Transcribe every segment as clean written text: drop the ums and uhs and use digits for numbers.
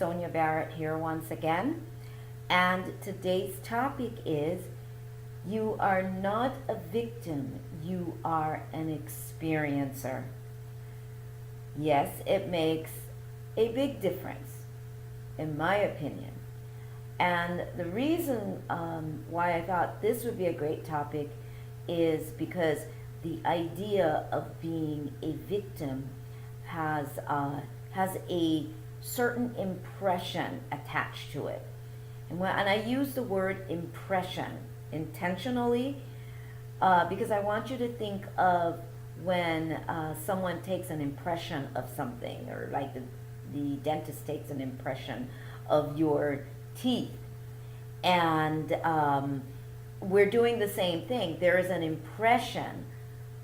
Sonia Barrett here once again, and today's topic is you are not a victim, you are an experiencer. Yes, it makes a big difference, in my opinion. And the reason why I thought this would be a great topic is because the idea of being a victim has a certain impression attached to it. And I use the word impression intentionally because I want you to think of when someone takes an impression of something, or like the dentist takes an impression of your teeth. And we're doing the same thing. There is an impression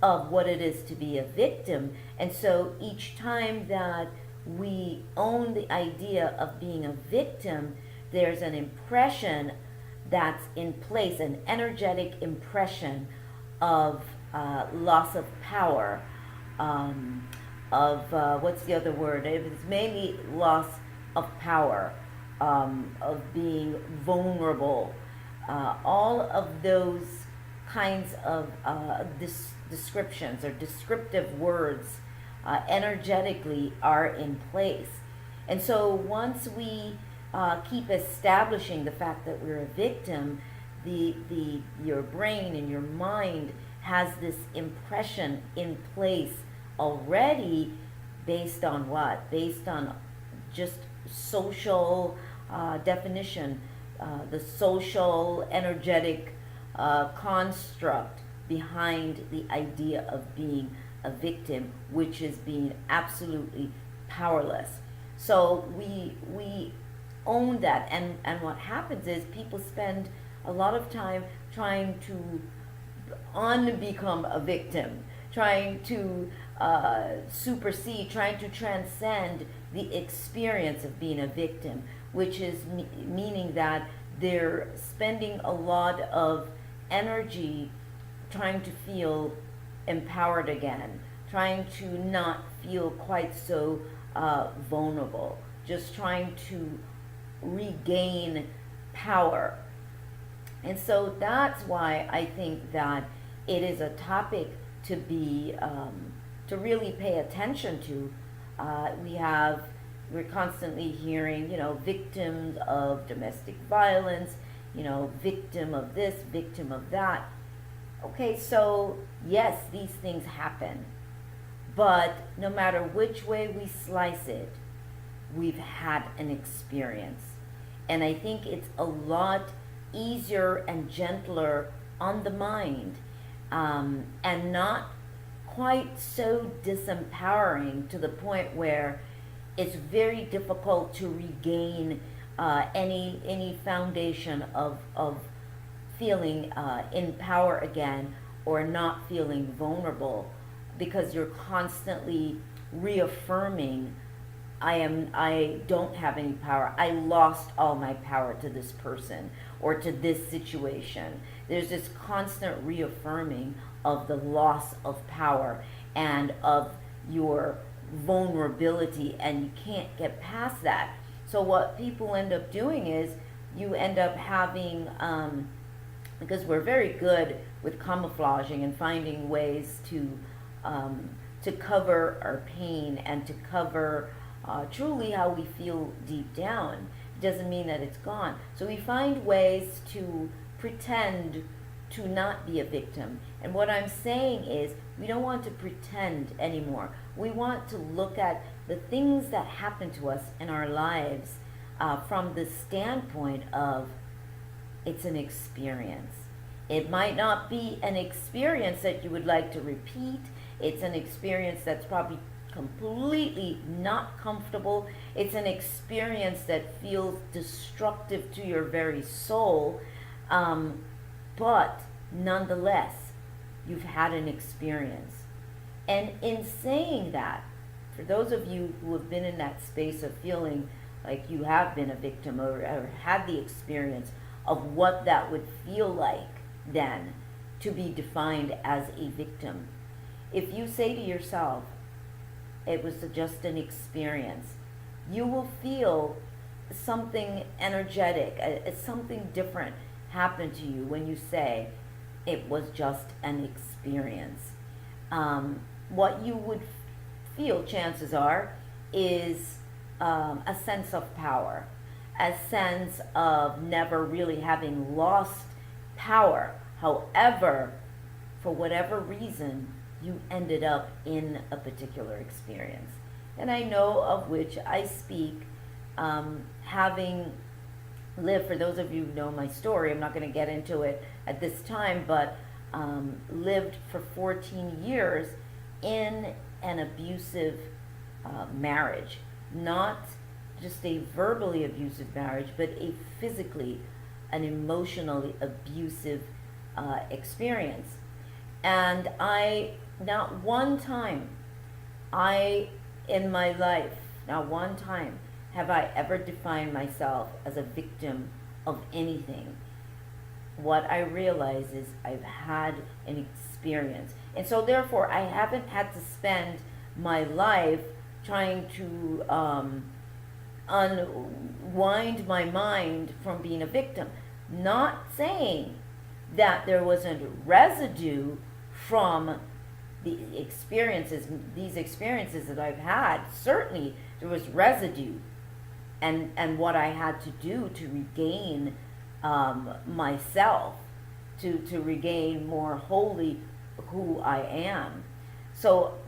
of what it is to be a victim. And so each time that we own the idea of being a victim, there's an impression that's in place, an energetic impression of loss of power, what's the other word? It's mainly loss of power, of being vulnerable. All of those kinds of descriptions or descriptive words energetically are in place. And so once we keep establishing the fact that we're a victim, your brain and your mind has this impression in place already based on what? Based on just social definition, the social energetic construct behind the idea of being a victim, which is being absolutely powerless. So we own that, and what happens is people spend a lot of time trying to unbecome a victim, trying to supersede, trying to transcend the experience of being a victim, which is meaning that they're spending a lot of energy trying to feel empowered again, trying to not feel quite so vulnerable, just trying to regain power. And so that's why I think that it is a topic to be to really pay attention to. We're constantly hearing, victims of domestic violence, victim of this, victim of that. Okay, so yes, these things happen, but no matter which way we slice it, we've had an experience. And I think it's a lot easier and gentler on the mind, and not quite so disempowering to the point where it's very difficult to regain any foundation of feeling in power again, or not feeling vulnerable, because you're constantly reaffirming, I don't have any power. I lost all my power to this person or to this situation. There's this constant reaffirming of the loss of power and of your vulnerability, and you can't get past that. So what people end up doing is you end up having, because we're very good with camouflaging and finding ways to cover our pain and to cover truly how we feel deep down. It doesn't mean that it's gone. So we find ways to pretend to not be a victim. And what I'm saying is we don't want to pretend anymore. We want to look at the things that happen to us in our lives from the standpoint of it's an experience. It might not be an experience that you would like to repeat. It's an experience that's probably completely not comfortable. It's an experience that feels destructive to your very soul. But nonetheless, you've had an experience. And in saying that, for those of you who have been in that space of feeling like you have been a victim, or had the experience of what that would feel like then to be defined as a victim, if you say to yourself, it was just an experience, you will feel something energetic, something different happened to you when you say it was just an experience. What you would feel, chances are, is a sense of power, a sense of never really having lost power. However, for whatever reason, you ended up in a particular experience. And I know of which I speak, having lived, for those of you who know my story, I'm not going to get into it at this time, but lived for 14 years in an abusive marriage. Not just a verbally abusive marriage, but a physically, an emotionally abusive experience. And not one time, in my life, not one time have I ever defined myself as a victim of anything. What I realize is I've had an experience. And so therefore I haven't had to spend my life trying to unwind my mind from being a victim. Not saying that there wasn't residue from these experiences that I've had. Certainly there was residue, and what I had to do to regain myself, to regain more wholly who I am. So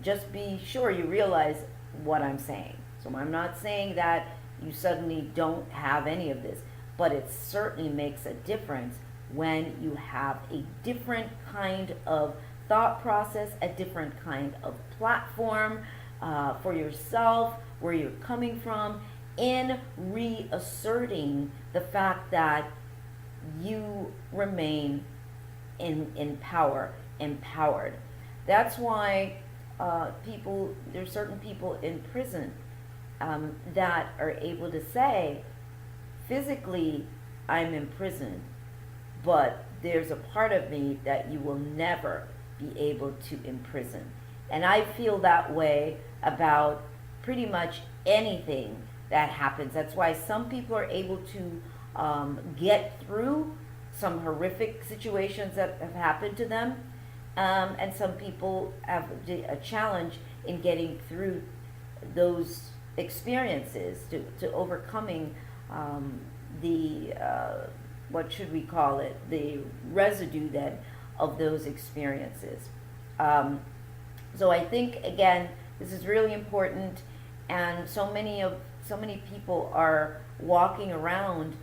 just be sure you realize what I'm saying. So I'm not saying that you suddenly don't have any of this, but it certainly makes a difference when you have a different kind of thought process, a different kind of platform for yourself, where you're coming from, in reasserting the fact that you remain in power, empowered. That's why there's certain people in prison that are able to say, physically, I'm imprisoned, but there's a part of me that you will never be able to imprison. And I feel that way about pretty much anything that happens. That's why some people are able to get through some horrific situations that have happened to them, and some people have a challenge in getting through those experiences, to overcoming the what should we call it, the residue then of those experiences. So I think, again, this is really important, and so many people are walking around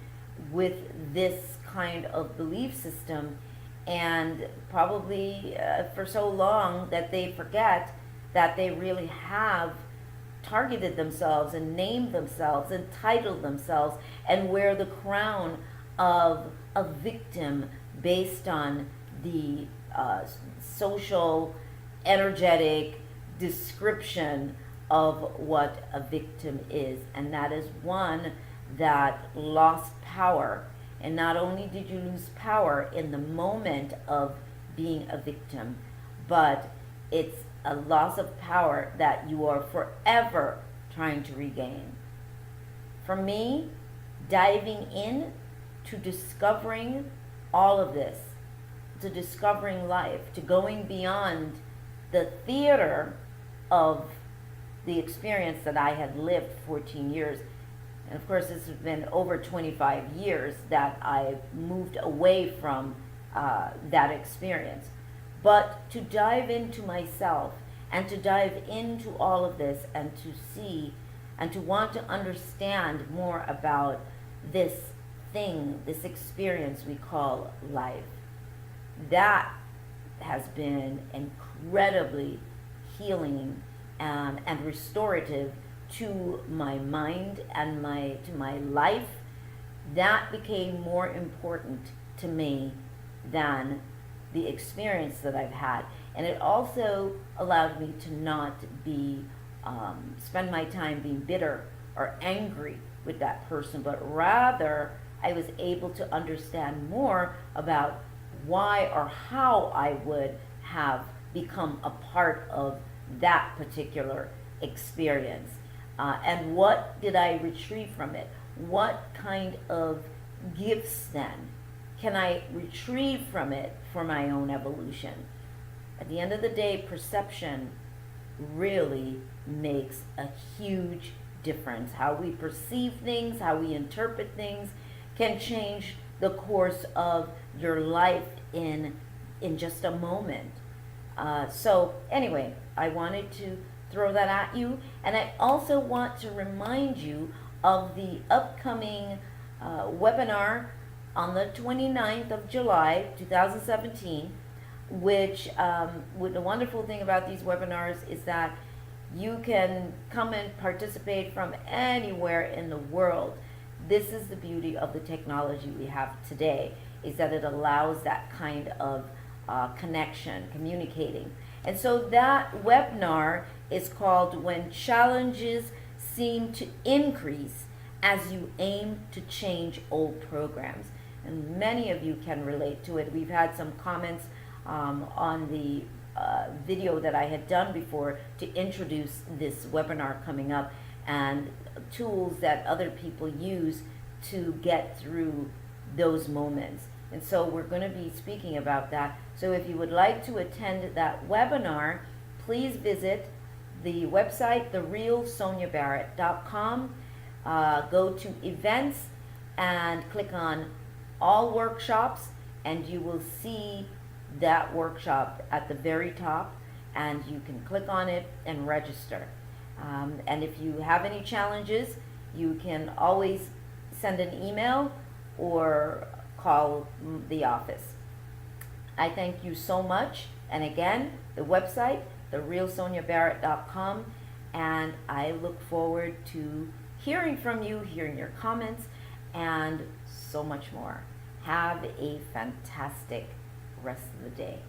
with this kind of belief system, and probably for so long that they forget that they really have targeted themselves and named themselves and titled themselves and wear the crown of a victim based on the social, energetic description of what a victim is. And that is one that lost power. And not only did you lose power in the moment of being a victim, but it's a loss of power that you are forever trying to regain. For me, diving in to discovering all of this, to discovering life, to going beyond the theater of the experience that I had lived 14 years. And of course, this has been over 25 years that I moved away from that experience. But to dive into myself and to dive into all of this and to see and to want to understand more about this thing, this experience we call life, that has been incredibly healing and restorative to my mind and to my life. That became more important to me than the experience that I've had. And it also allowed me to not be spend my time being bitter or angry with that person, but rather I was able to understand more about why or how I would have become a part of that particular experience. And what did I retrieve from it? What kind of gifts then can I retrieve from it for my own evolution? At the end of the day, perception really makes a huge difference. How we perceive things, how we interpret things can change the course of your life in just a moment. So anyway, I wanted to throw that at you, and I also want to remind you of the upcoming webinar on the 29th of July 2017, which the wonderful thing about these webinars is that you can come and participate from anywhere in the world. This is the beauty of the technology we have today, is that it allows that kind of connection, communicating. And so that webinar is called When Challenges Seem to Increase as You Aim to Change Old Programs. And many of you can relate to it. We've had some comments on the video that I had done before to introduce this webinar coming up, and tools that other people use to get through those moments. And so we're going to be speaking about that. So if you would like to attend that webinar, please visit the website, therealsoniabarrett.com. Go to events and click on all workshops, and you will see that workshop at the very top, and you can click on it and register. And if you have any challenges, you can always send an email or call the office. I thank you so much. And again, the website, therealsoniabarrett.com, and I look forward to hearing from you, hearing your comments, and so much more. Have a fantastic rest of the day.